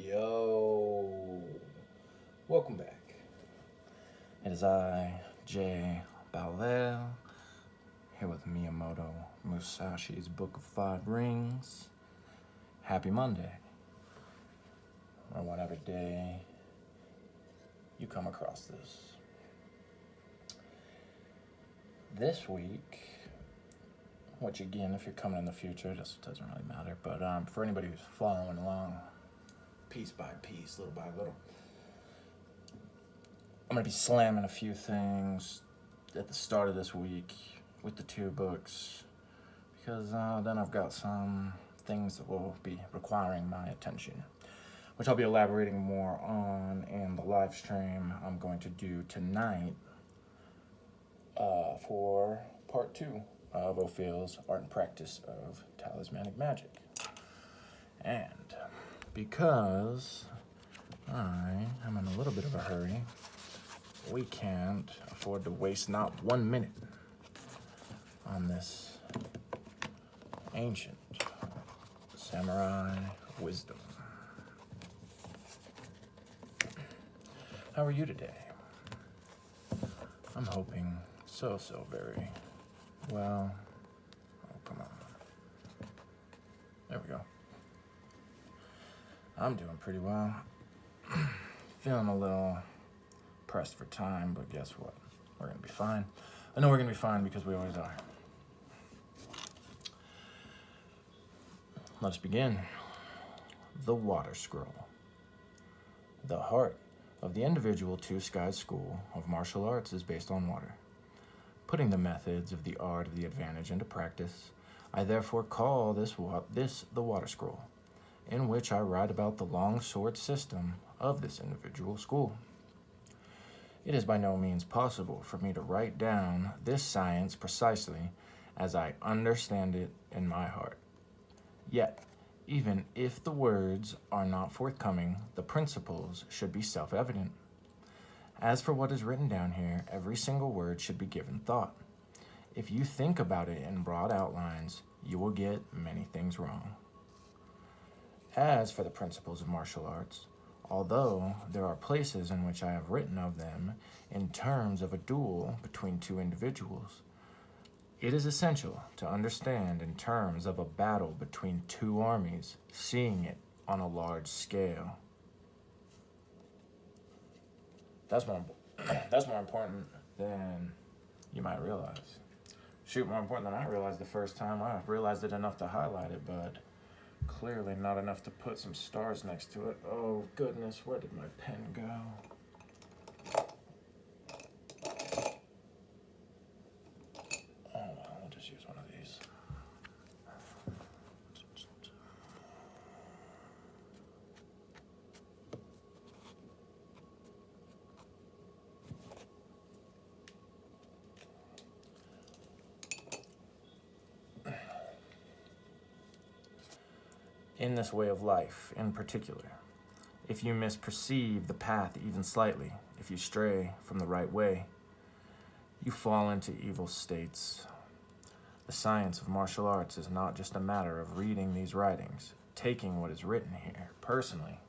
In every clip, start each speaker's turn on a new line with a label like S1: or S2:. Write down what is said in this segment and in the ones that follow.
S1: Yo, welcome back. It is I, Jay Balel, here with Miyamoto Musashi's Book of Five Rings. Happy Monday, or whatever day you come across this. This week, which again, if you're coming in the future, it just doesn't really matter, but for anybody who's following along, piece by piece, little by little, I'm going to be slamming a few things at the start of this week with the two books, because then I've got some things that will be requiring my attention, which I'll be elaborating more on in the live stream I'm going to do tonight for part 2 of Ophil's Art and Practice of Talismanic Magic. And because I am in a little bit of a hurry, we can't afford to waste not 1 minute on this ancient samurai wisdom. How are you today? I'm hoping so very well. Oh, come on. There we go. I'm doing pretty well. Feeling a little pressed for time, but guess what? We're gonna be fine. I know we're gonna be fine because we always are. Let's begin. The Water Scroll. The heart of the individual Two Skies School of Martial Arts is based on water. Putting the methods of the art of the advantage into practice, I therefore call this the Water Scroll, in which I write about the long sword system of this individual school. It is by no means possible for me to write down this science precisely as I understand it in my heart. Yet, even if the words are not forthcoming, the principles should be self-evident. As for what is written down here, every single word should be given thought. If you think about it in broad outlines, you will get many things wrong. As for the principles of martial arts, although there are places in which I have written of them in terms of a duel between two individuals, it is essential to understand in terms of a battle between two armies, seeing it on a large scale. That's more important than you might realize. Shoot, more important than I realized the first time. I realized it enough to highlight it, but clearly not enough to put some stars next to it. Oh goodness, where did my pen go? Oh, I'll just use one of these. In this way of life, in particular, if you misperceive the path even slightly, if you stray from the right way, you fall into evil states. The science of martial arts is not just a matter of reading these writings, taking what is written here. Personally,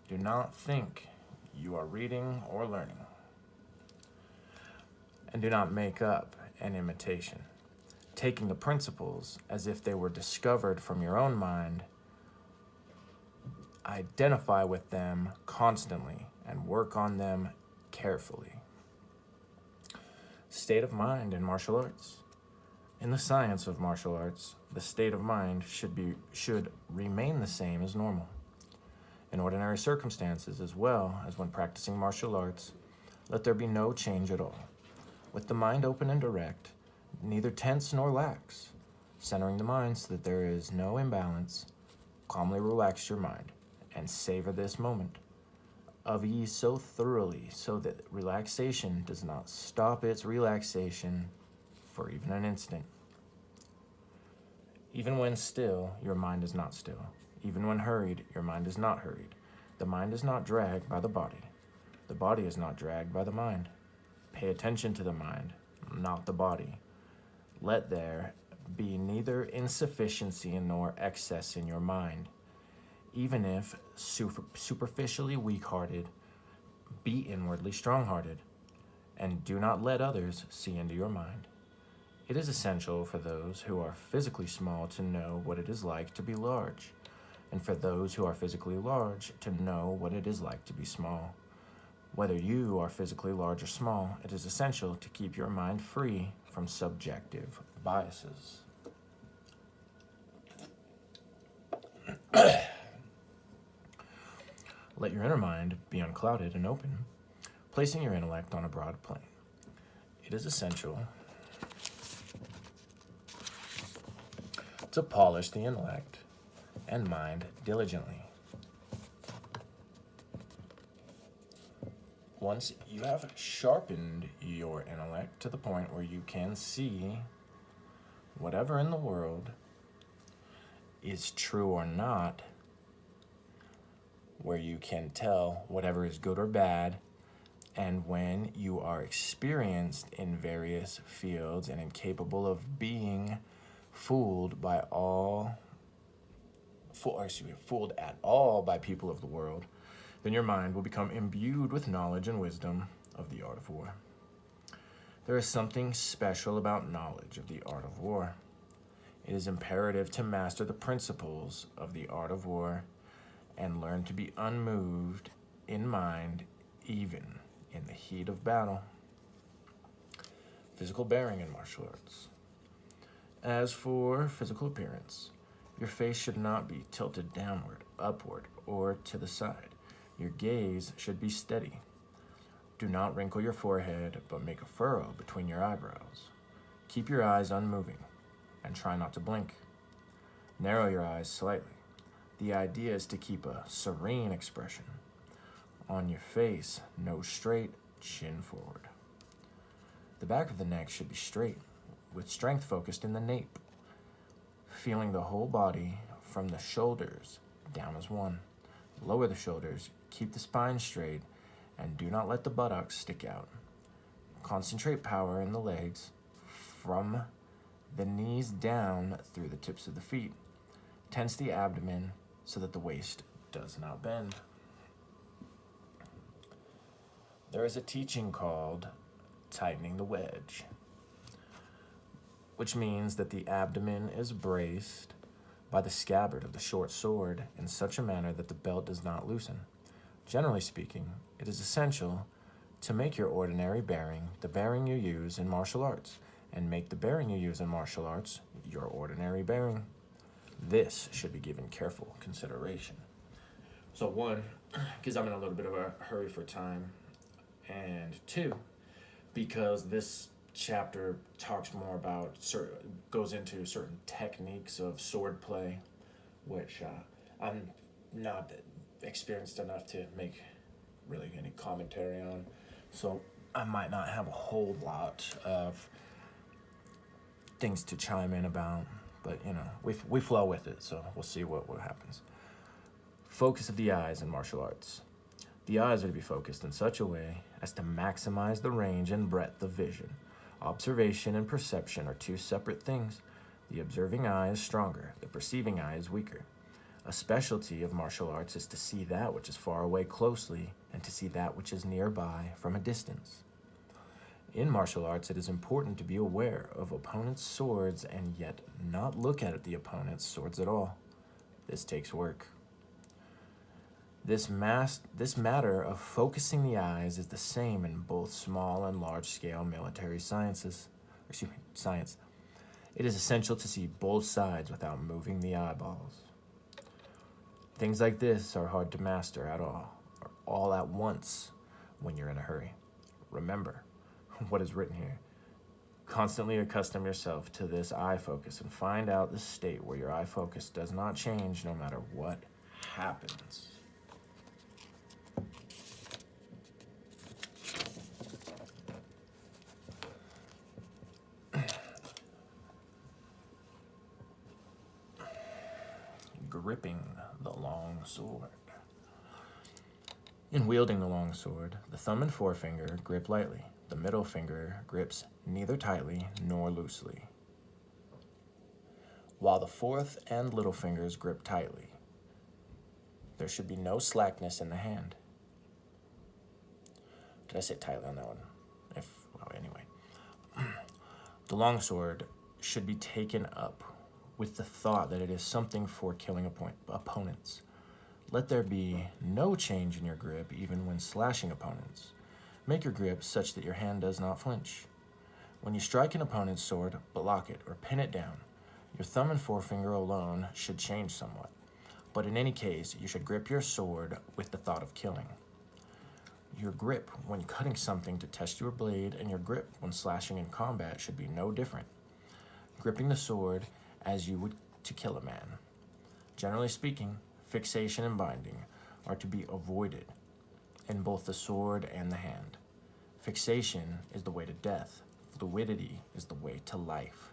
S1: do not think you are reading or learning. And do not make up an imitation. Taking the principles as if they were discovered from your own mind, identify with them constantly and work on them carefully. State of mind in martial arts. In the science of martial arts, the state of mind should remain the same as normal. In ordinary circumstances, as well as when practicing martial arts, let there be no change at all. With the mind open and direct, neither tense nor lax, centering the mind so that there is no imbalance, calmly relax your mind and savor this moment of ease so thoroughly so that relaxation does not stop its relaxation for even an instant. Even when still, your mind is not still. Even when hurried, your mind is not hurried. The mind is not dragged by the body. The body is not dragged by the mind. Pay attention to the mind, not the body. Let there be neither insufficiency nor excess in your mind. Even if superficially weak-hearted, be inwardly strong-hearted, and do not let others see into your mind. It is essential for those who are physically small to know what it is like to be large, and for those who are physically large to know what it is like to be small. Whether you are physically large or small, it is essential to keep your mind free from subjective biases. Let your inner mind be unclouded and open, placing your intellect on a broad plane. It is essential to polish the intellect and mind diligently. Once you have sharpened your intellect to the point where you can see whatever in the world is true or not, where you can tell whatever is good or bad, and when you are experienced in various fields and incapable of being fooled at all by people of the world, then your mind will become imbued with knowledge and wisdom of the art of war. There is something special about knowledge of the art of war. It is imperative to master the principles of the art of war and learn to be unmoved in mind even in the heat of battle. Physical bearing in martial arts. As for physical appearance, your face should not be tilted downward, upward, or to the side. Your gaze should be steady. Do not wrinkle your forehead, but make a furrow between your eyebrows. Keep your eyes unmoving, and try not to blink. Narrow your eyes slightly. The idea is to keep a serene expression. On your face, nose straight, chin forward. The back of the neck should be straight, with strength focused in the nape. Feeling the whole body from the shoulders down as one. Lower the shoulders, keep the spine straight, and do not let the buttocks stick out. Concentrate power in the legs from the knees down through the tips of the feet. Tense the abdomen so that the waist does not bend. There is a teaching called tightening the wedge, which means that the abdomen is braced by the scabbard of the short sword in such a manner that the belt does not loosen. Generally speaking, it is essential to make your ordinary bearing the bearing you use in martial arts, and make the bearing you use in martial arts your ordinary bearing. This should be given careful consideration. So one, because I'm in a little bit of a hurry for time, and two, because this chapter talks more about, goes into certain techniques of sword play, which I'm not experienced enough to make really any commentary on. So I might not have a whole lot of things to chime in about, but you know, we flow with it, so we'll see what happens. Focus of the eyes in martial arts. The eyes are to be focused in such a way as to maximize the range and breadth of vision. Observation and perception are two separate things. The observing eye is stronger, the perceiving eye is weaker. A specialty of martial arts is to see that which is far away closely and to see that which is nearby from a distance. In martial arts, it is important to be aware of opponents' swords and yet not look at the opponent's swords at all. This takes work. This matter of focusing the eyes is the same in both small and large-scale military science. It is essential to see both sides without moving the eyeballs. Things like this are hard to master at all at once when you're in a hurry. Remember what is written here. Constantly accustom yourself to this eye focus and find out the state where your eye focus does not change no matter what happens. Gripping the long sword. In wielding the long sword, the thumb and forefinger grip lightly. The middle finger grips neither tightly nor loosely, while the fourth and little fingers grip tightly. There should be no slackness in the hand. Did I say tightly on that one? Well, anyway. The longsword should be taken up with the thought that it is something for killing opponents. Let there be no change in your grip even when slashing opponents. Make your grip such that your hand does not flinch. When you strike an opponent's sword, block it or pin it down. Your thumb and forefinger alone should change somewhat. But in any case, you should grip your sword with the thought of killing. Your grip when cutting something to test your blade and your grip when slashing in combat should be no different. Gripping the sword as you would to kill a man. Generally speaking, fixation and binding are to be avoided in both the sword and the hand. Fixation is the way to death. Fluidity is the way to life.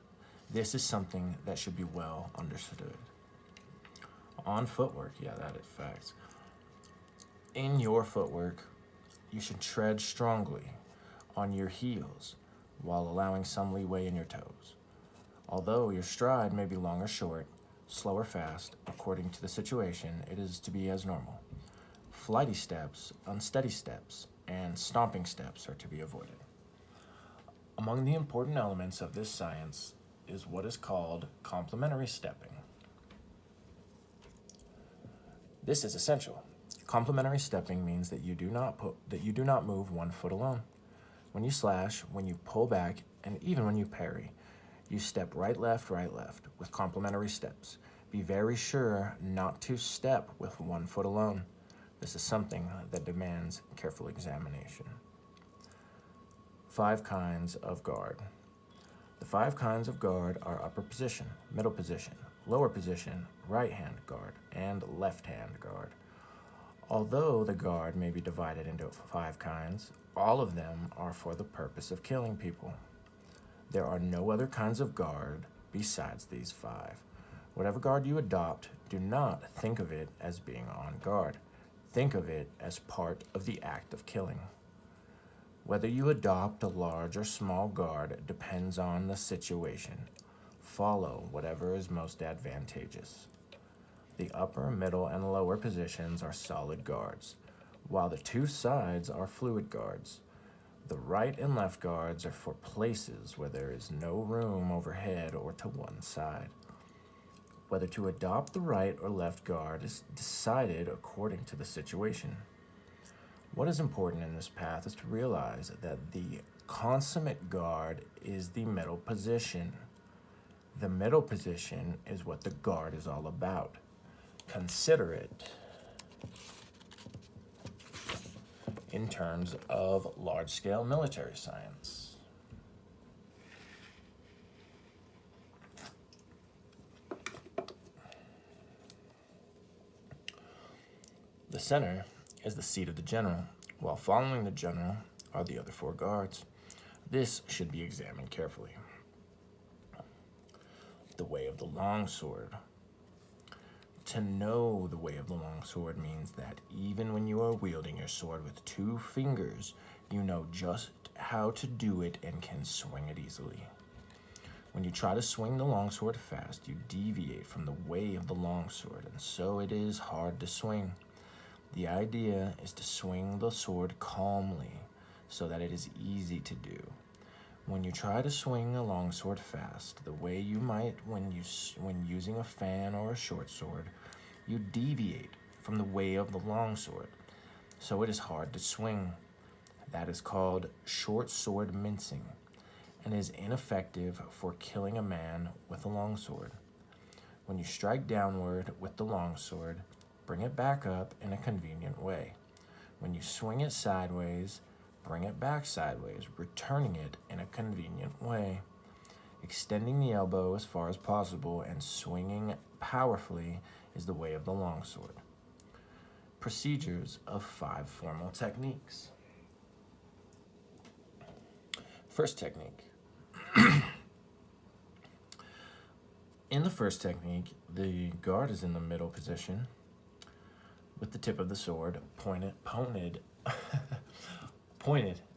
S1: This is something that should be well understood. On footwork, yeah, that is facts. In your footwork, you should tread strongly on your heels while allowing some leeway in your toes. Although your stride may be long or short, slow or fast, according to the situation, it is to be as normal. Flighty steps, unsteady steps, and stomping steps are to be avoided. Among the important elements of this science is what is called complementary stepping. This is essential. Complementary stepping means that you do not move one foot alone. When you slash, when you pull back, and even when you parry, you step right, left, with complementary steps. Be very sure not to step with one foot alone. This is something that demands careful examination. 5 kinds of guard. The 5 kinds of guard are upper position, middle position, lower position, right hand guard, and left hand guard. Although the guard may be divided into 5 kinds, all of them are for the purpose of killing people. There are no other kinds of guard besides these 5. Whatever guard you adopt, do not think of it as being on guard. Think of it as part of the act of killing. Whether you adopt a large or small guard depends on the situation. Follow whatever is most advantageous. The upper, middle, and lower positions are solid guards, while the 2 sides are fluid guards. The right and left guards are for places where there is no room overhead or to one side. Whether to adopt the right or left guard is decided according to the situation. What is important in this path is to realize that the consummate guard is the middle position. The middle position is what the guard is all about. Consider it in terms of large-scale military science. The center is the seat of the general, while following the general are the other 4 guards. This should be examined carefully. The way of the longsword. To know the way of the longsword means that even when you are wielding your sword with 2 fingers, you know just how to do it and can swing it easily. When you try to swing the longsword fast, you deviate from the way of the longsword, and so it is hard to swing. The idea is to swing the sword calmly so that it is easy to do. When you try to swing a longsword fast, the way you might when using a fan or a short sword, you deviate from the way of the longsword, so it is hard to swing. That is called short sword mincing, and is ineffective for killing a man with a longsword. When you strike downward with the longsword, bring it back up in a convenient way. When you swing it sideways, bring it back sideways, returning it in a convenient way. Extending the elbow as far as possible and swinging powerfully is the way of the longsword. Procedures of 5 formal techniques. First technique. In the first technique, the guard is in the middle position with the tip of the sword pointed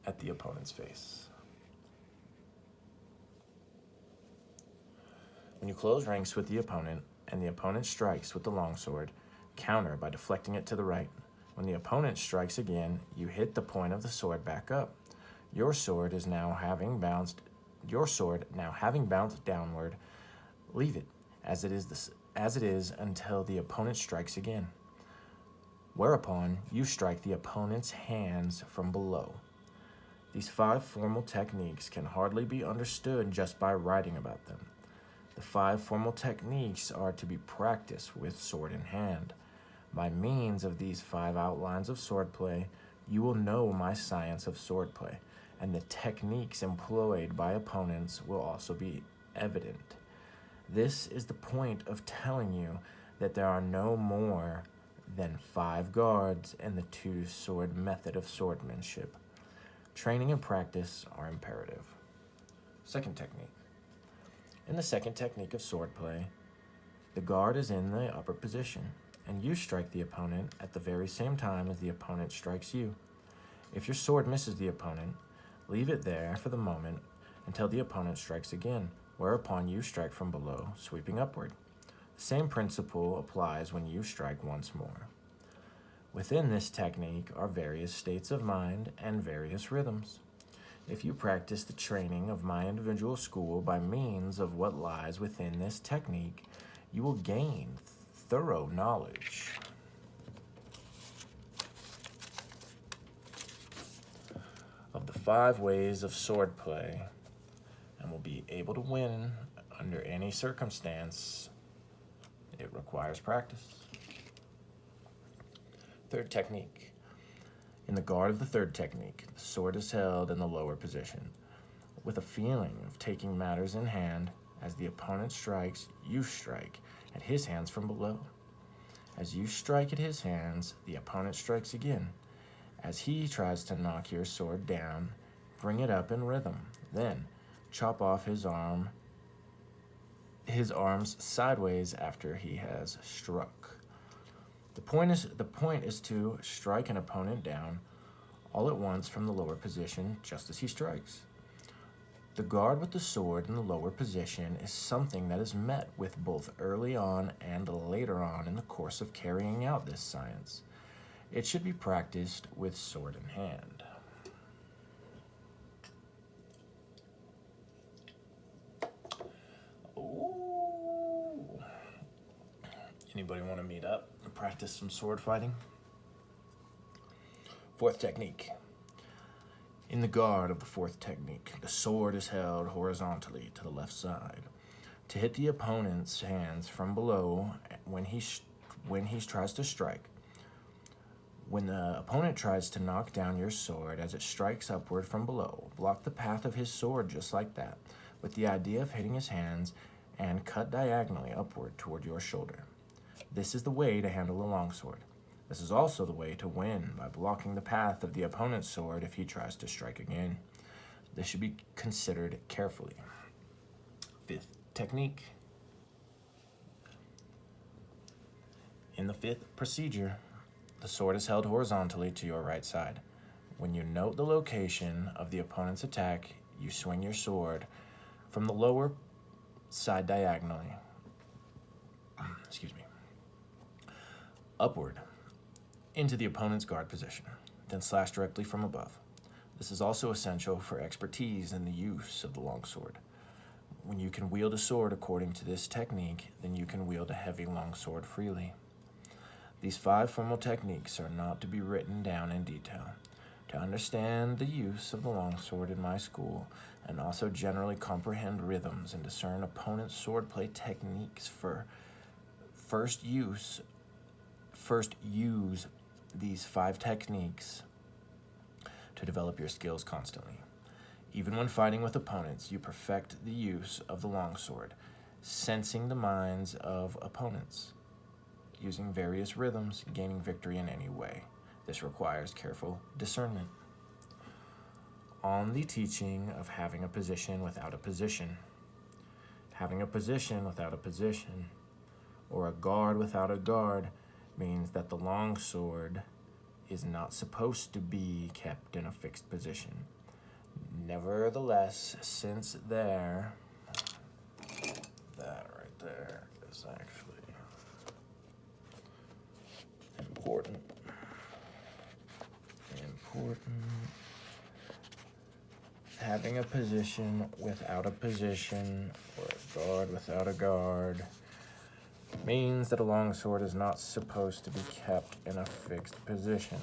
S1: at the opponent's face. When you close ranks with the opponent and the opponent strikes with the longsword, Counter by deflecting it to the right. When the opponent strikes again, you hit the point of the sword back up. Your sword now having bounced downward, leave it as it is until the opponent strikes again. Whereupon you strike the opponent's hands from below. These 5 formal techniques can hardly be understood just by writing about them. The 5 formal techniques are to be practiced with sword in hand. By means of these 5 outlines of swordplay, you will know my science of swordplay, and the techniques employed by opponents will also be evident. This is the point of telling you that there are no more than 5 guards in the 2-sword method of swordsmanship. Training and practice are imperative. Second technique. In the second technique of swordplay, the guard is in the upper position, and you strike the opponent at the very same time as the opponent strikes you. If your sword misses the opponent, leave it there for the moment until the opponent strikes again, whereupon you strike from below, sweeping upward. The same principle applies when you strike once more. Within this technique are various states of mind and various rhythms. If you practice the training of my individual school by means of what lies within this technique, you will gain thorough knowledge of the 5 ways of swordplay and will be able to win under any circumstance. It requires practice. Third technique. In the guard of the third technique, the sword is held in the lower position. With a feeling of taking matters in hand, as the opponent strikes, you strike at his hands from below. As you strike at his hands, the opponent strikes again. As he tries to knock your sword down, bring it up in rhythm. Then, chop off his arms sideways after he has struck. The point is to strike an opponent down all at once from the lower position just as he strikes. The guard with the sword in the lower position is something that is met with both early on and later on in the course of carrying out this science. It should be practiced with sword in hand. Ooh. Anybody want to meet up and practice some sword fighting? Fourth technique. In the guard of the fourth technique, the sword is held horizontally to the left side. To hit the opponent's hands from below when he tries to strike. When the opponent tries to knock down your sword as it strikes upward from below, block the path of his sword just like that, with the idea of hitting his hands and cut diagonally upward toward your shoulder. This is the way to handle a longsword. This is also the way to win by blocking the path of the opponent's sword if he tries to strike again. This should be considered carefully. Fifth technique. In the fifth procedure, the sword is held horizontally to your right side. When you note the location of the opponent's attack, you swing your sword from the lower side diagonally, upward into the opponent's guard position, then slash directly from above. This is also essential for expertise in the use of the longsword. When you can wield a sword according to this technique, then you can wield a heavy longsword freely. These 5 formal techniques are not to be written down in detail. To understand the use of the longsword in my school, and also generally comprehend rhythms and discern opponent's swordplay techniques first use these 5 techniques to develop your skills constantly. Even when fighting with opponents, you perfect the use of the longsword, sensing the minds of opponents, using various rhythms, gaining victory in any way. This requires careful discernment. On the teaching of having a position without a position. Having a position without a position, or a guard without a guard, means that the longsword is not supposed to be kept in a fixed position. Nevertheless, since that right there is actually important. Having a position without a position, or a guard without a guard, means that a longsword is not supposed to be kept in a fixed position.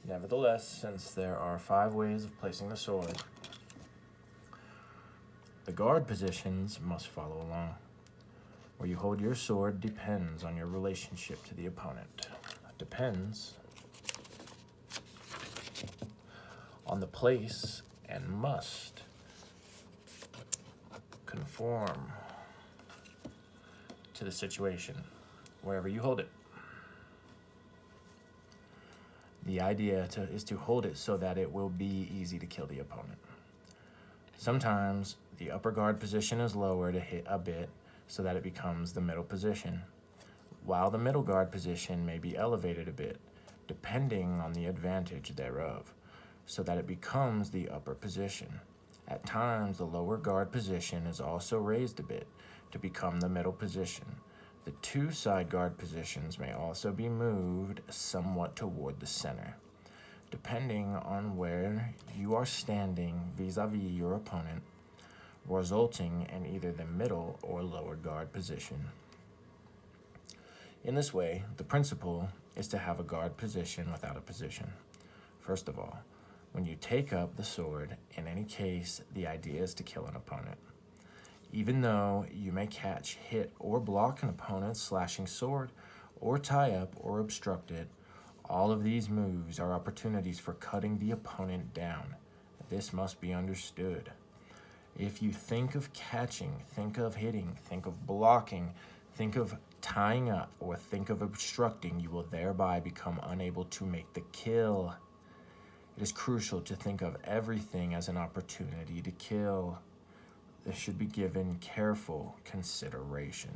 S1: Nevertheless, since there are 5 ways of placing the sword, the guard positions must follow along. Where you hold your sword depends on your relationship to the opponent. Depends on the place and must conform to the situation wherever you hold it. The idea is to hold it so that it will be easy to kill the opponent. Sometimes the upper guard position is lowered a bit so that it becomes the middle position, while the middle guard position may be elevated a bit, depending on the advantage thereof, so that it becomes the upper position. At times, the lower guard position is also raised a bit to become the middle position. The 2 side guard positions may also be moved somewhat toward the center, depending on where you are standing vis-a-vis your opponent, resulting in either the middle or lower guard position. In this way, the principle is to have a guard position without a position. First of all, when you take up the sword, in any case, the idea is to kill an opponent. Even though you may catch, hit, or block an opponent's slashing sword, or tie up or obstruct it, all of these moves are opportunities for cutting the opponent down. This must be understood. If you think of catching, think of hitting, think of blocking, think of tying up, or think of obstructing, you will thereby become unable to make the kill. It is crucial to think of everything as an opportunity to kill. This should be given careful consideration.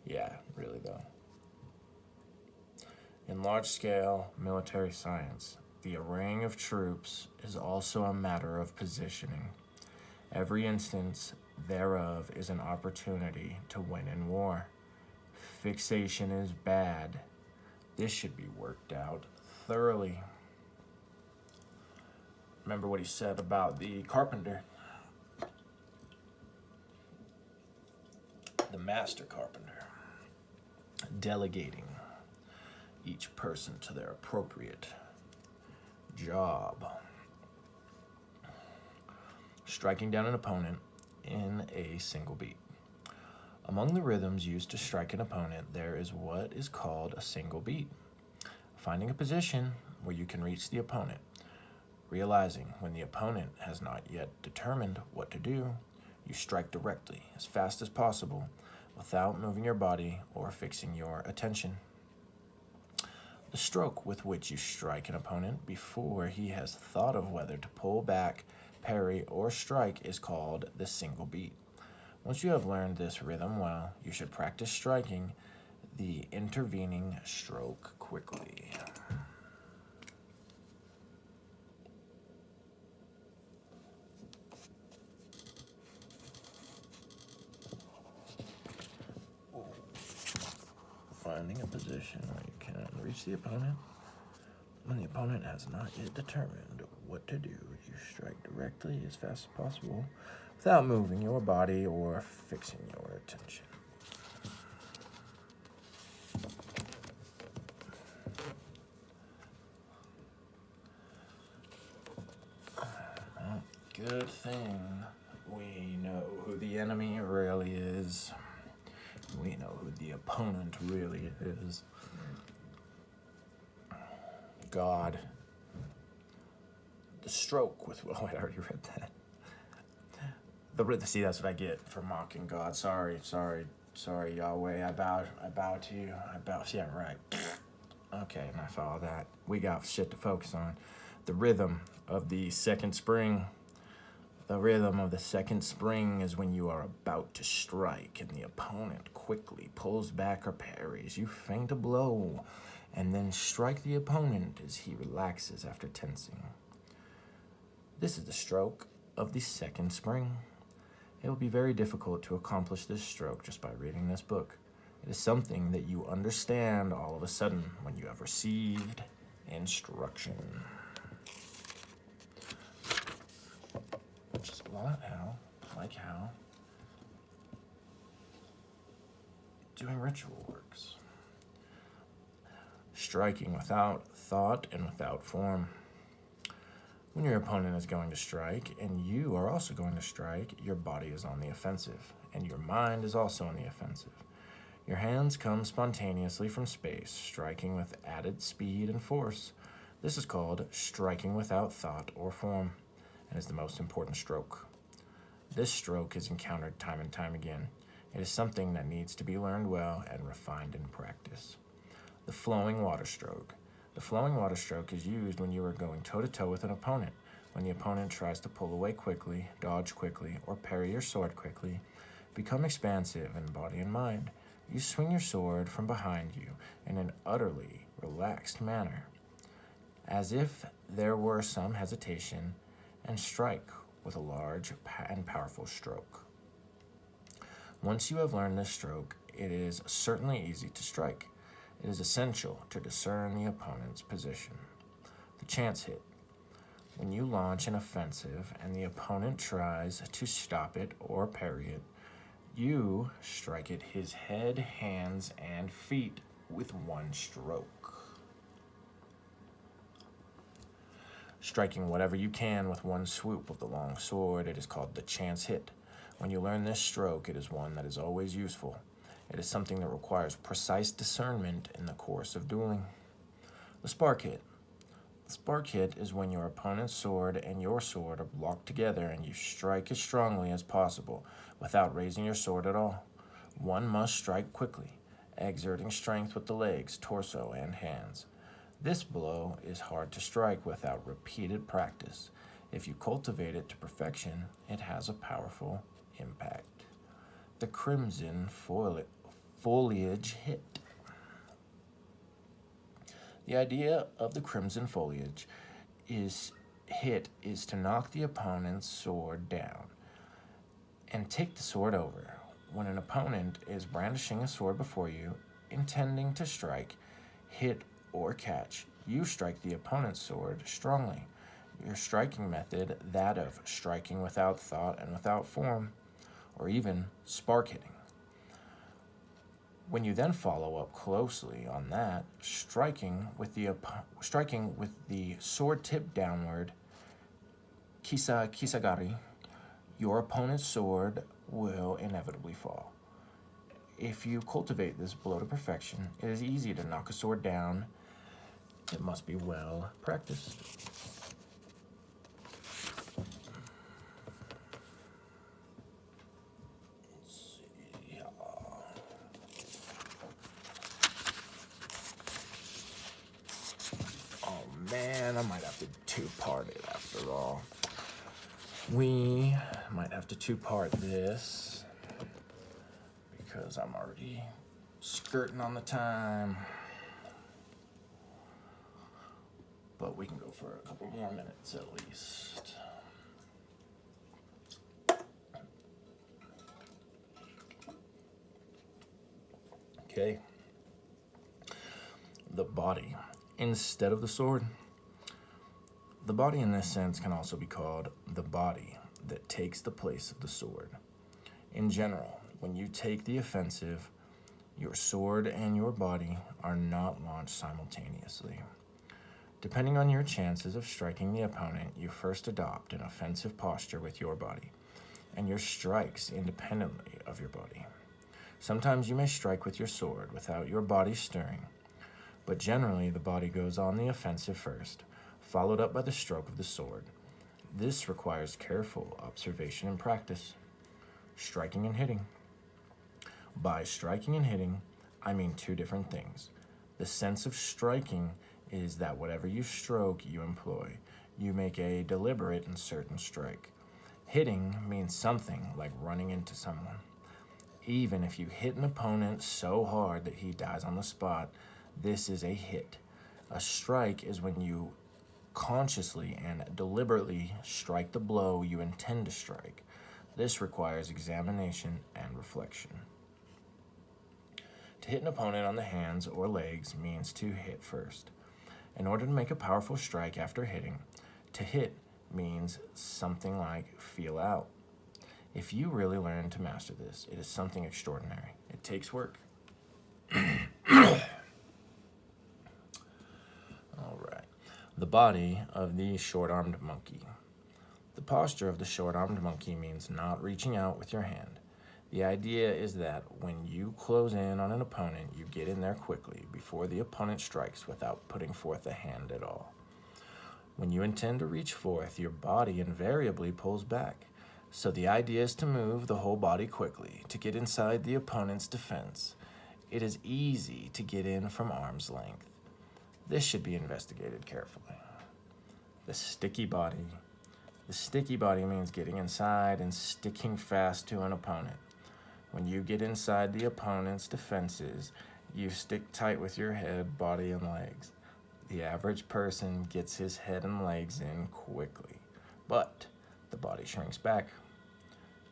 S1: Yeah, really though. In large-scale military science, the arraying of troops is also a matter of positioning. Every instance thereof is an opportunity to win in war. Fixation is bad. This should be worked out thoroughly. Remember what he said about the carpenter, the master carpenter, delegating each person to their appropriate job. Striking down an opponent in a single beat. Among the rhythms used to strike an opponent, there is what is called a single beat. Finding a position where you can reach the opponent. Realizing when the opponent has not yet determined what to do, you strike directly as fast as possible without moving your body or fixing your attention. The stroke with which you strike an opponent before he has thought of whether to pull back, parry, or strike is called the single beat. Once you have learned this rhythm well, you should practice striking the intervening stroke quickly. Finding a position where you can reach the opponent. When the opponent has not yet determined what to do, you strike directly as fast as possible without moving your body or fixing your attention. Well, good thing we know who the enemy really is. We know who the opponent really is. God. The stroke with... Oh, I already read that. See, that's what I get for mocking God. Sorry, Yahweh. I bow to you. Yeah, right. Okay, and I follow that. We got shit to focus on. The rhythm of the second spring. The rhythm of the second spring is when you are about to strike and the opponent quickly pulls back or parries. You feint a blow and then strike the opponent as he relaxes after tensing. This is the stroke of the second spring. It will be very difficult to accomplish this stroke just by reading this book. It is something that you understand all of a sudden when you have received instruction. Which is a lot how doing ritual works. Striking without thought and without form. When your opponent is going to strike and you are also going to strike, your body is on the offensive and your mind is also on the offensive. Your hands come spontaneously from space, striking with added speed and force. This is called striking without thought or form and is the most important stroke. This stroke is encountered time and time again. It is something that needs to be learned well and refined in practice. The flowing water stroke. The flowing water stroke is used when you are going toe-to-toe with an opponent. When the opponent tries to pull away quickly, dodge quickly, or parry your sword quickly, become expansive in body and mind. You swing your sword from behind you in an utterly relaxed manner, as if there were some hesitation, and strike with a large and powerful stroke. Once you have learned this stroke, it is certainly easy to strike. It is essential to discern the opponent's position. The chance hit. When you launch an offensive and the opponent tries to stop it or parry it, you strike at his head, hands, and feet with one stroke. Striking whatever you can with one swoop of the long sword, it is called the chance hit. When you learn this stroke, it is one that is always useful. It is something that requires precise discernment in the course of dueling. The spark hit. The spark hit is when your opponent's sword and your sword are locked together and you strike as strongly as possible without raising your sword at all. One must strike quickly, exerting strength with the legs, torso, and hands. This blow is hard to strike without repeated practice. If you cultivate it to perfection, it has a powerful impact. The crimson foliage hit. The idea of the crimson foliage is to knock the opponent's sword down and take the sword over. When an opponent is brandishing a sword before you, intending to strike, hit, or catch, you strike the opponent's sword strongly. Your striking method, that of striking without thought and without form, or even spark hitting. When you then follow up closely on that, striking with the sword tip downward, kisagari, your opponent's sword will inevitably fall. If you cultivate this blow to perfection, it is easy to knock a sword down. It must be well practiced. Man, I might have to two-part it after all. We might have to two-part this because I'm already skirting on the time. But we can go for a couple more minutes at least. Okay. The body instead of the sword. The body in this sense can also be called the body that takes the place of the sword. In general, when you take the offensive, your sword and your body are not launched simultaneously. Depending on your chances of striking the opponent, you first adopt an offensive posture with your body, and your strikes independently of your body. Sometimes you may strike with your sword without your body stirring, but generally the body goes on the offensive first, followed up by the stroke of the sword. This requires careful observation and practice. Striking and hitting. By striking and hitting, I mean two different things. The sense of striking is that whatever you stroke, you employ. You make a deliberate and certain strike. Hitting means something like running into someone. Even if you hit an opponent so hard that he dies on the spot, this is a hit. A strike is when you consciously and deliberately strike the blow you intend to strike. This requires examination and reflection. To hit an opponent on the hands or legs means to hit first. In order to make a powerful strike after hitting, to hit means something like feel out. If you really learn to master this, it is something extraordinary. It takes work. All right. The body of the short-armed monkey. The posture of the short-armed monkey means not reaching out with your hand. The idea is that when you close in on an opponent, you get in there quickly before the opponent strikes without putting forth a hand at all. When you intend to reach forth, your body invariably pulls back. So the idea is to move the whole body quickly to get inside the opponent's defense. It is easy to get in from arm's length. This should be investigated carefully. The sticky body. The sticky body means getting inside and sticking fast to an opponent. When you get inside the opponent's defenses, you stick tight with your head, body, and legs. The average person gets his head and legs in quickly, but the body shrinks back.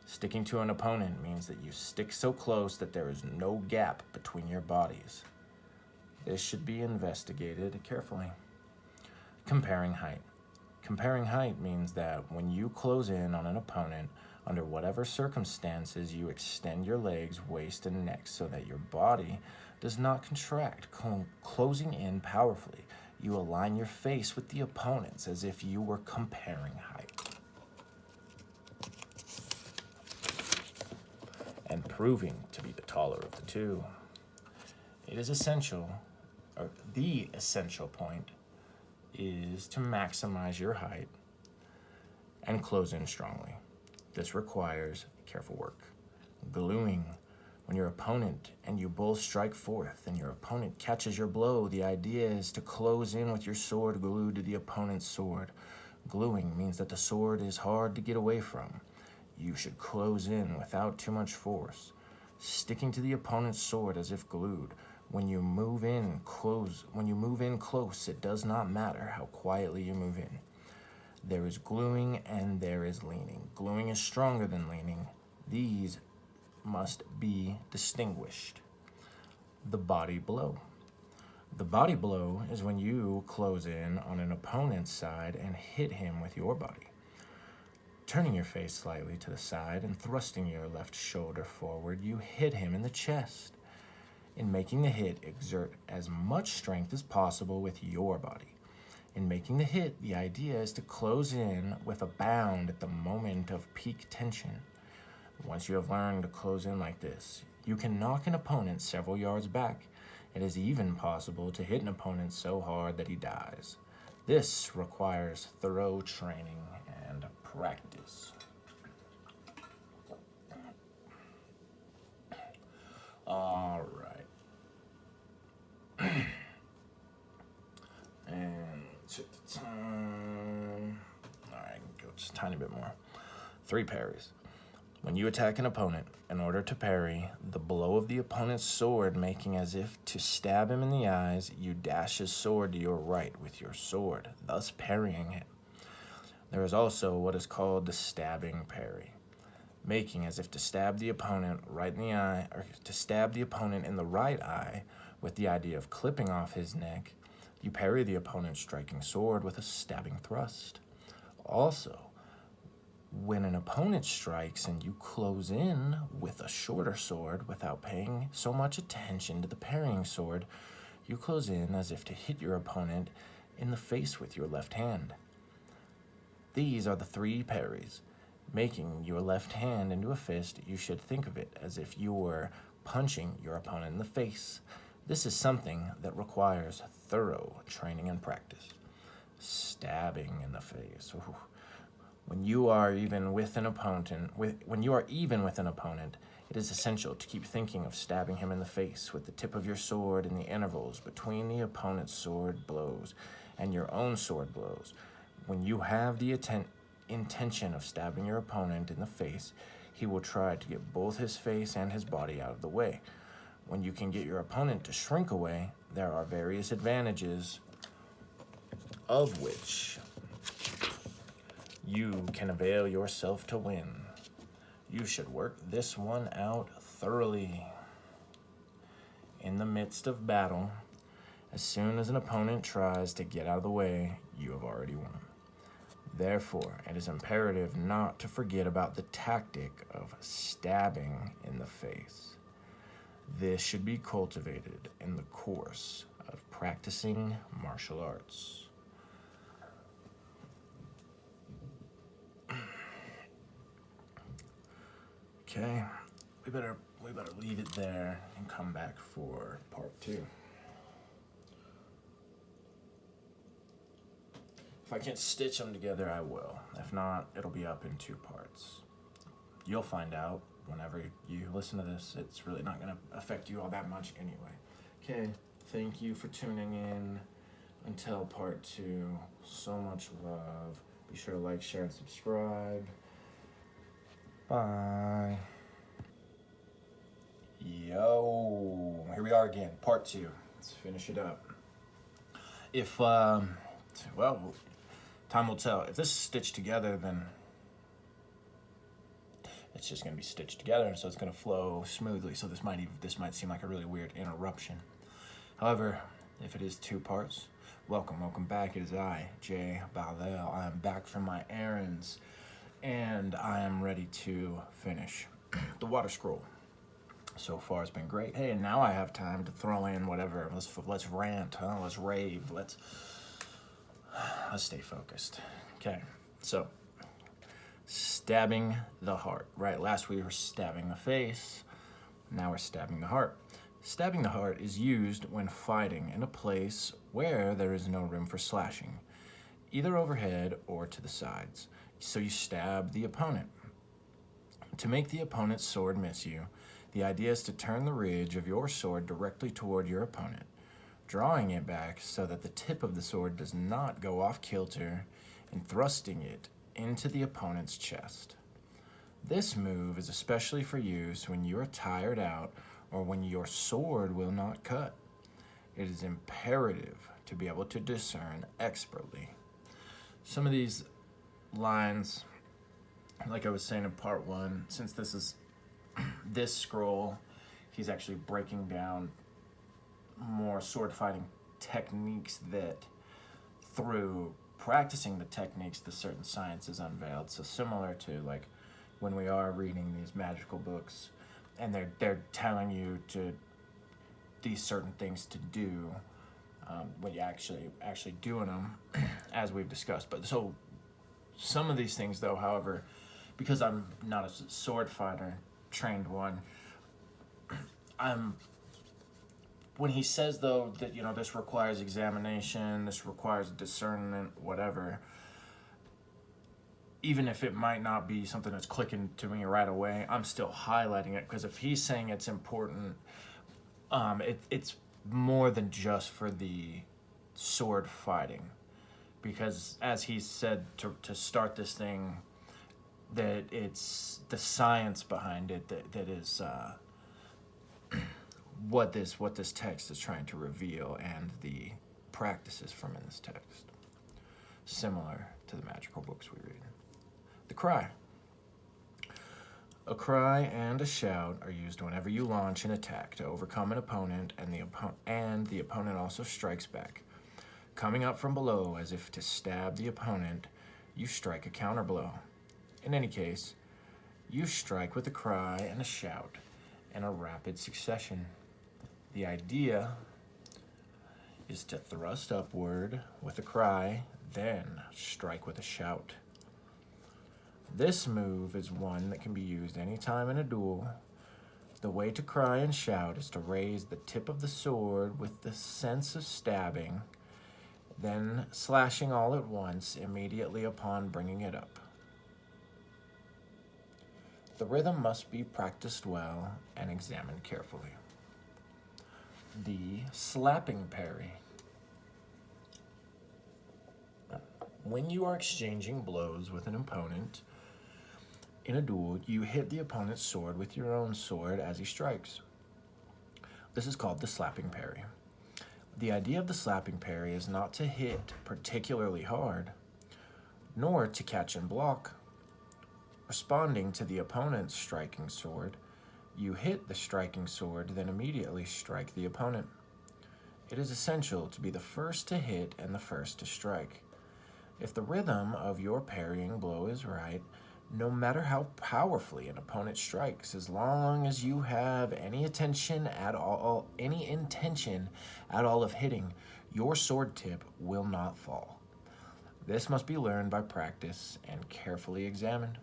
S1: Sticking to an opponent means that you stick so close that there is no gap between your bodies. This should be investigated carefully. Comparing height. Comparing height means that when you close in on an opponent, under whatever circumstances, you extend your legs, waist, and neck so that your body does not contract, closing in powerfully. You align your face with the opponent's as if you were comparing height. And proving to be the taller of the two. It is essential, or the essential point, is to maximize your height and close in strongly. This requires careful work. Gluing. When your opponent and you both strike forth and your opponent catches your blow, the idea is to close in with your sword glued to the opponent's sword. Gluing means that the sword is hard to get away from. You should close in without too much force, sticking to the opponent's sword as if glued. When you move in close, it does not matter how quietly you move in. There is gluing and there is leaning. Gluing is stronger than leaning. These must be distinguished. The body blow. The body blow is when you close in on an opponent's side and hit him with your body. Turning your face slightly to the side and thrusting your left shoulder forward, you hit him in the chest. In making the hit, exert as much strength as possible with your body. In making the hit, the idea is to close in with a bound at the moment of peak tension. Once you have learned to close in like this, you can knock an opponent several yards back. It is even possible to hit an opponent so hard that he dies. This requires thorough training and practice. All right. And check the time. All right, go just a tiny bit more. 3 parries. When you attack an opponent, in order to parry the blow of the opponent's sword, making as if to stab him in the eyes, you dash his sword to your right with your sword, thus parrying it. There is also what is called the stabbing parry, making as if to stab the opponent right in the eye, or to stab the opponent in the right eye with the idea of clipping off his neck. You parry the opponent's striking sword with a stabbing thrust. Also, when an opponent strikes and you close in with a shorter sword without paying so much attention to the parrying sword, you close in as if to hit your opponent in the face with your left hand. These are the 3 parries. Making your left hand into a fist, you should think of it as if you were punching your opponent in the face. This is something that requires thorough training and practice. Stabbing in the face. Ooh. When you are even with an opponent, it is essential to keep thinking of stabbing him in the face with the tip of your sword in the intervals between the opponent's sword blows and your own sword blows. When you have the intention of stabbing your opponent in the face, he will try to get both his face and his body out of the way. When you can get your opponent to shrink away, there are various advantages of which you can avail yourself to win. You should work this one out thoroughly. In the midst of battle, as soon as an opponent tries to get out of the way, you have already won. Therefore, it is imperative not to forget about the tactic of stabbing in the face. This should be cultivated in the course of practicing martial arts. Okay, we better leave it there and come back for part 2. If I can't stitch them together, I will. If not, it'll be up in 2 parts. You'll find out whenever you listen to this. It's really not going to affect you all that much anyway. Okay, thank you for tuning in. Until part 2, so much love. Be sure to like, share, and subscribe. Bye. Yo, here we are again, part 2. Let's finish it up. If, well, time will tell. If this is stitched together, then it's just going to be stitched together, so it's going to flow smoothly. So this might seem like a really weird interruption. However, if it is 2 parts, welcome back. It is I, Jay Baldell. I am back from my errands, and I am ready to finish the Water Scroll. So far, it's been great. Hey, and now I have time to throw in whatever. Let's rant, huh? Let's rave. Let's stay focused. Okay, so stabbing the heart. Right, last we were stabbing the face. Now we're stabbing the heart. Stabbing the heart is used when fighting in a place where there is no room for slashing, either overhead or to the sides. So you stab the opponent. To make the opponent's sword miss you, the idea is to turn the ridge of your sword directly toward your opponent, drawing it back so that the tip of the sword does not go off kilter and thrusting it into the opponent's chest. This move is especially for use when you are tired out or when your sword will not cut. It is imperative to be able to discern expertly. Some of these lines, like I was saying in part 1, since this is this scroll, he's actually breaking down more sword fighting techniques that through practicing the techniques, the certain science is unveiled. So similar to like when we are reading these magical books and they're telling you to these certain things to do when you actually doing them, as we've discussed. But so some of these things though, however, because I'm not a sword fighter, trained one, when he says though that, you know, this requires examination, this requires discernment, whatever, even if it might not be something that's clicking to me right away, I'm still highlighting it, because if he's saying it's important, it's more than just for the sword fighting, because as he said to start this thing, that it's the science behind it that is what this text is trying to reveal, and the practices from in this text, similar to the magical books we read. The cry. A cry and a shout are used whenever you launch an attack to overcome an opponent, and the opponent also strikes back. Coming up from below as if to stab the opponent, you strike a counterblow. In any case, you strike with a cry and a shout in a rapid succession. The idea is to thrust upward with a cry, then strike with a shout. This move is one that can be used anytime in a duel. The way to cry and shout is to raise the tip of the sword with the sense of stabbing, then slashing all at once immediately upon bringing it up. The rhythm must be practiced well and examined carefully. The slapping parry. When you are exchanging blows with an opponent in a duel, you hit the opponent's sword with your own sword as he strikes. This is called the slapping parry. The idea of the slapping parry is not to hit particularly hard, nor to catch and block, Responding to the opponent's striking sword, you hit the striking sword, then immediately strike the opponent. It is essential to be the first to hit and the first to strike. If the rhythm of your parrying blow is right, no matter how powerfully an opponent strikes, as long as you have any intention at all of hitting, your sword tip will not fall. This must be learned by practice and carefully examined.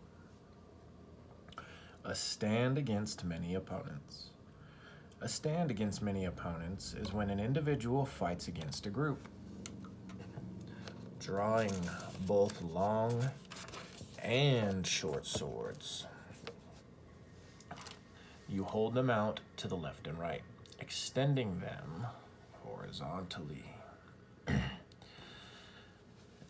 S1: A stand against many opponents. A stand against many opponents is when an individual fights against a group. Drawing both long and short swords. You hold them out to the left and right, extending them horizontally.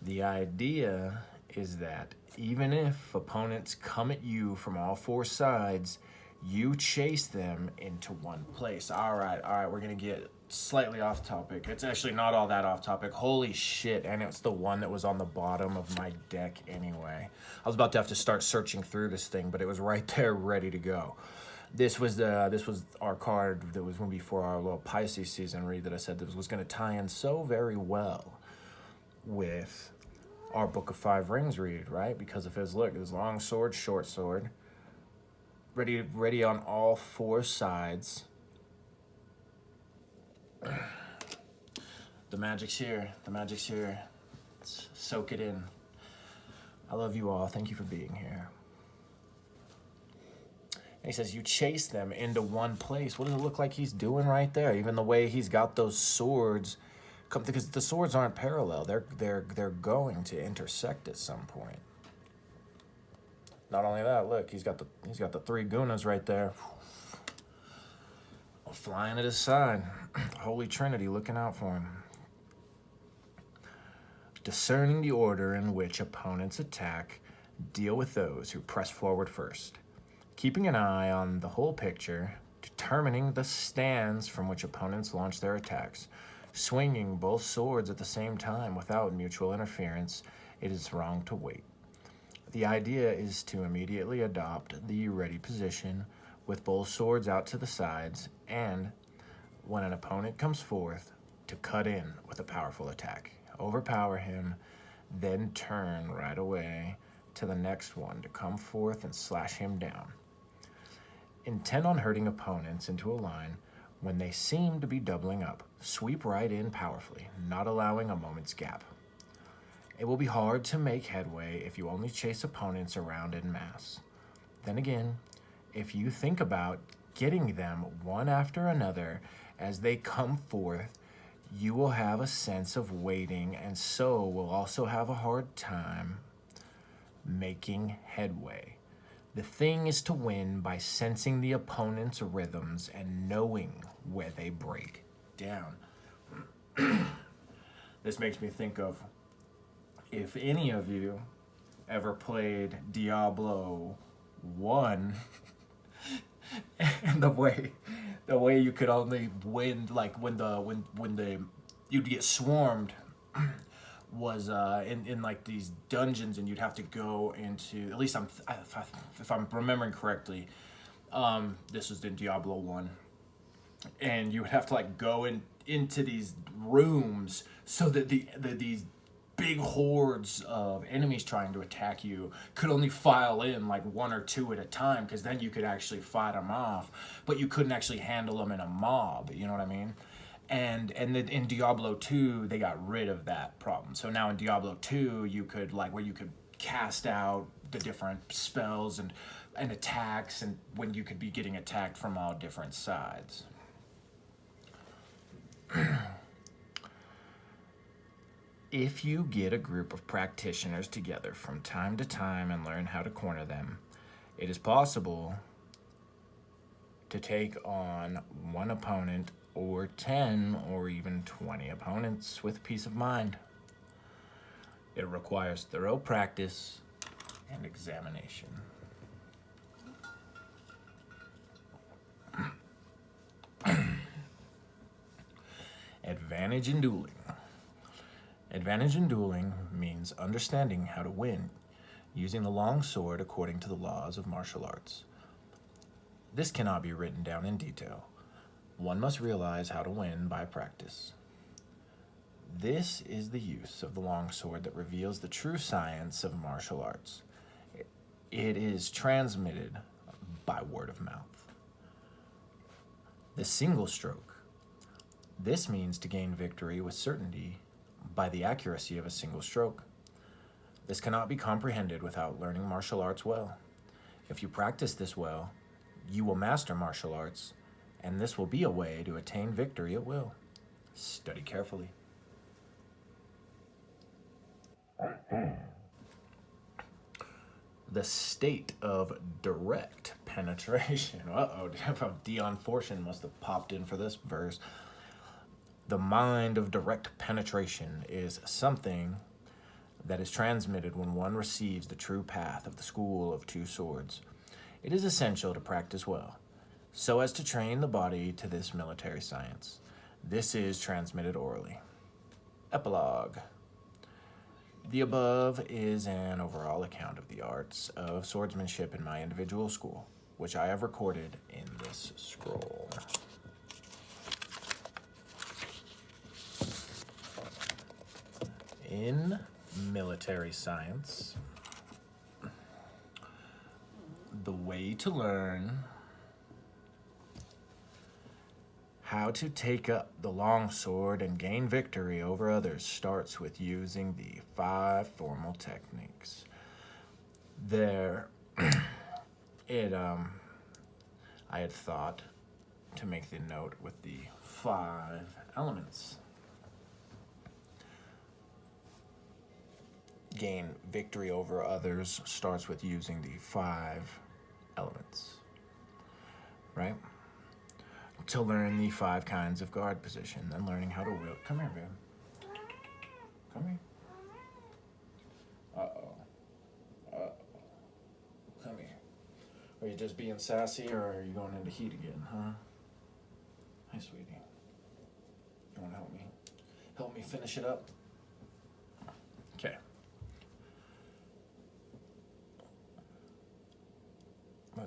S1: The idea is that even if opponents come at you from all four sides, you chase them into one place. All right, we're gonna get slightly off topic. It's actually not all that off topic. Holy shit, and it's the one that was on the bottom of my deck anyway. I was about to have to start searching through this thing, but it was right there ready to go. This was our card that was going to be for our little Pisces season read that I said that was going to tie in so very well with our Book of Five Rings read, right? Because of his look, his long sword, short sword, ready on all four sides. The magic's here. The magic's here. Let's soak it in. I love you all. Thank you for being here. And he says you chase them into one place. What does it look like he's doing right there? Even the way he's got those swords, because the swords aren't parallel. They're going to intersect at some point. Not only that, look, he's got the three gunas right there, flying at his side. Holy Trinity looking out for him. Discerning the order in which opponents attack, deal with those who press forward first. Keeping an eye on the whole picture, determining the stands from which opponents launch their attacks, swinging both swords at the same time without mutual interference, it is wrong to wait. The idea is to immediately adopt the ready position with both swords out to the sides, and when an opponent comes forth, to cut in with a powerful attack. Overpower him, then turn right away to the next one to come forth and slash him down. Intent on hurting opponents into a line when they seem to be doubling up. Sweep right in powerfully, not allowing a moment's gap. It will be hard to make headway if you only chase opponents around en masse. Then again, if you think about getting them one after another as they come forth, you will have a sense of waiting, and so will also have a hard time making headway. The thing is to win by sensing the opponent's rhythms and knowing where they break down. This makes me think of, if any of you ever played Diablo 1, and the way you could only win, like when you'd get swarmed, was in like these dungeons, and you'd have to go into, at least if I'm remembering correctly, this was in Diablo 1, and you would have to like go into these rooms so that these big hordes of enemies trying to attack you could only file in like one or two at a time, because then you could actually fight them off, but you couldn't actually handle them in a mob, you know what I mean? And then in Diablo 2, they got rid of that problem. So now in Diablo 2, you could where you could cast out the different spells and attacks, and when you could be getting attacked from all different sides. If you get a group of practitioners together from time to time and learn how to corner them, it is possible to take on one opponent or 10 or even 20 opponents with peace of mind. It requires thorough practice and examination. Advantage in dueling. Advantage in dueling means understanding how to win. using the long sword according to the laws of martial arts. This cannot be written down in detail. One must realize how to win by practice. This is the use of the longsword that reveals the true science of martial arts. It is transmitted by word of mouth. The single stroke. This means to gain victory with certainty by the accuracy of a single stroke. This cannot be comprehended without learning martial arts well. If you practice this well, you will master martial arts, and this will be a way to attain victory at will. Study carefully. The state of direct penetration. Dion Fortune must have popped in for this verse. The mind of direct penetration is something that is transmitted when one receives the true path of the school of two swords. It is essential to practice well, so as to train the body to this military science. This is transmitted orally. Epilogue. The above is an overall account of the arts of swordsmanship in my individual school, which I have recorded in this scroll. In military science, the way to learn how to take up the long sword and gain victory over others starts with using the 5 formal techniques. I had thought to make the note with the 5 elements. Gain victory over others starts with using the 5 elements, right? To learn the 5 kinds of guard position, then learning how to wield. Come here, babe. Come here. Come here. Are you just being sassy, or are you going into heat again, huh? Hi, sweetie. You want to help me? Help me finish it up? Okay.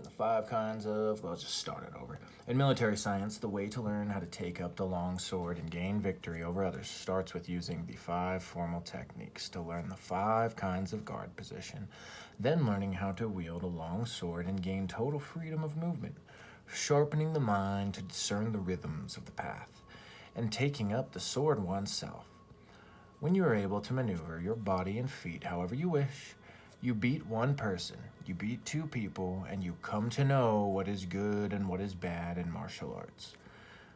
S1: The 5 kinds of, well, let's just start it over. In military science, the way to learn how to take up the long sword and gain victory over others starts with using the 5 formal techniques to learn the 5 kinds of guard position, then learning how to wield a long sword and gain total freedom of movement, sharpening the mind to discern the rhythms of the path, and taking up the sword oneself. When you are able to maneuver your body and feet however you wish, you beat one person, you beat 2 people, and you come to know what is good and what is bad in martial arts.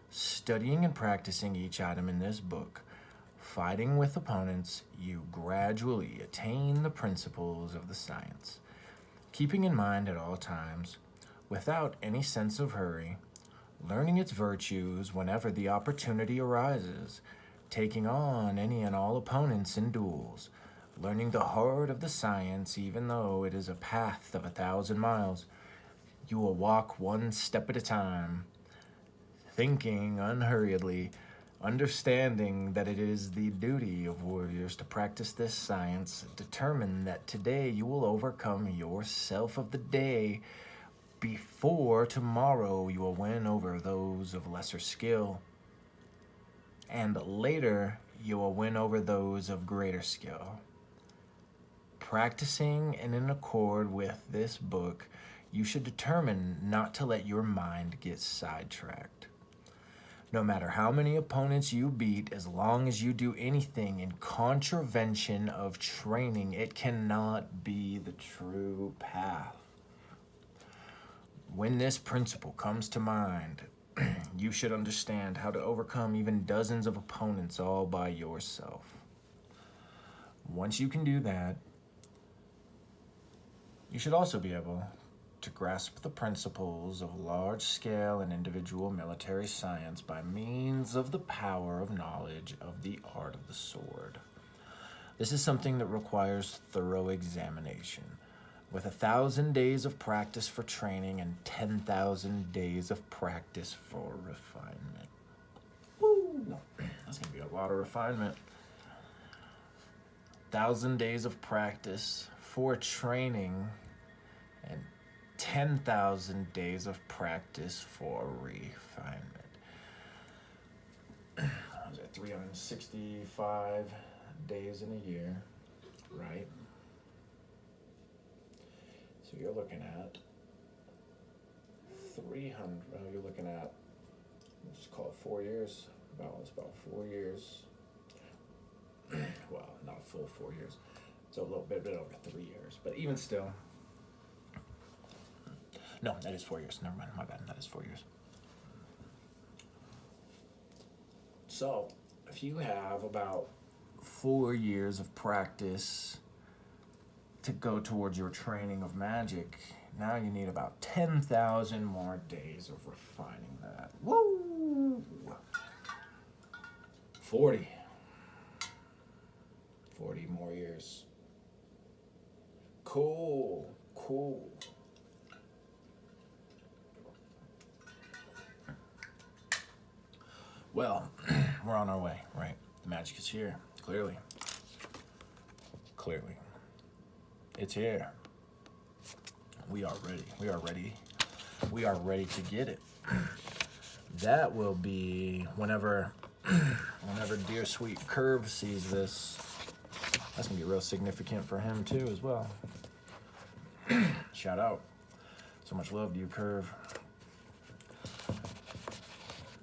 S1: Studying and practicing each item in this book, fighting with opponents, you gradually attain the principles of the science. Keeping in mind at all times, without any sense of hurry, learning its virtues whenever the opportunity arises, taking on any and all opponents in duels, learning the heart of the science even though it is a path of 1,000 miles. You will walk one step at a time, thinking unhurriedly, understanding that it is the duty of warriors to practice this science. Determine that today you will overcome yourself of the day before tomorrow you will win over those of lesser skill, and later you will win over those of greater skill. Practicing and in accord with this book, you should determine not to let your mind get sidetracked. No matter how many opponents you beat, as long as you do anything in contravention of training, it cannot be the true path. When this principle comes to mind, you should understand how to overcome even dozens of opponents all by yourself. Once you can do that, you should also be able to grasp the principles of large-scale and individual military science by means of the power of knowledge of the art of the sword. This is something that requires thorough examination, with 1,000 days of practice for training and 10,000 days of practice for refinement. Woo! That's going to be a lot of refinement. 1,000 days of practice for training and 10,000 days of practice for refinement. What was it, 365 days in a year, right? So you're looking at 300, you're looking at, let's just call it 4 years. It's about 4 years. Well, not a full 4 years. It's a little bit over 3 years. But even still, no, that is 4 years. Never mind, my bad. That is 4 years. So, if you have about 4 years of practice to go towards your training of magic, now you need about 10,000 more days of refining that. Woo! 40 more years. Cool. Well, we're on our way, right? The magic is here, clearly. It's here. We are ready. We are ready to get it. That will be whenever dear sweet Curve sees this. That's gonna be real significant for him too as well. Shout out. So much love to you, Curve.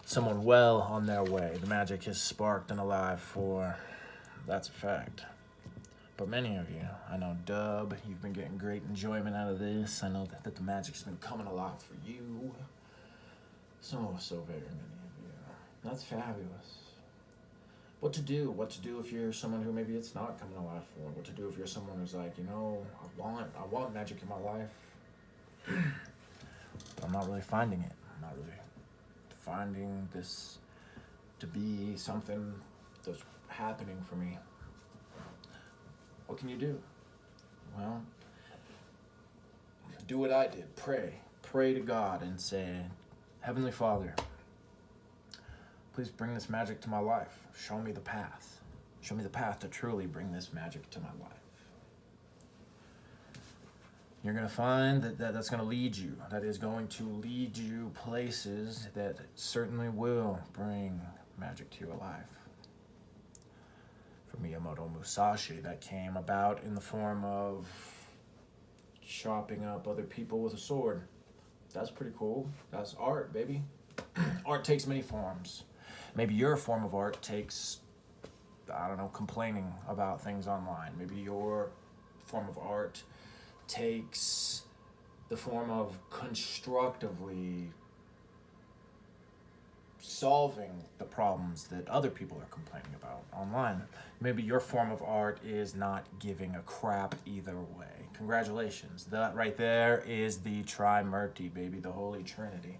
S1: Someone well on their way. The magic has sparked and alive for, that's a fact. But many of you, I know Dub, you've been getting great enjoyment out of this. I know that the magic's been coming alive for you. So very many of you. That's fabulous. What to do if you're someone who maybe it's not coming alive for? What to do if you're someone who's like, I want magic in my life, but I'm not really finding it. I'm not really finding this to be something that's happening for me. What can you do? Well, do what I did. Pray to God and say, Heavenly Father, please bring this magic to my life. Show me the path. Show me the path to truly bring this magic to my life. You're going to find that's going to lead you. That is going to lead you places that certainly will bring magic to your life. For Miyamoto Musashi, that came about in the form of chopping up other people with a sword. That's pretty cool. That's art, baby. Art takes many forms. Maybe your form of art takes, complaining about things online. Maybe your form of art takes the form of constructively solving the problems that other people are complaining about online. Maybe your form of art is not giving a crap either way. Congratulations. That right there is the Trimurti, baby, the Holy Trinity.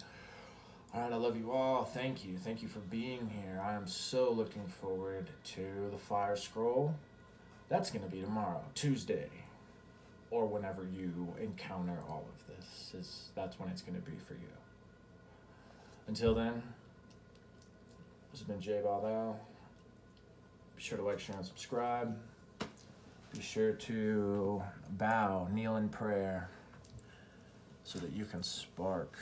S1: All right, I love you all. Thank you. Thank you for being here. I am so looking forward to the Fire Scroll. That's going to be tomorrow, Tuesday, or whenever you encounter all of this. That's when it's going to be for you. Until then, this has been Jay Baldao. Be sure to like, share, and subscribe. Be sure to kneel in prayer so that you can spark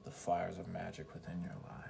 S1: the fires of magic within your life.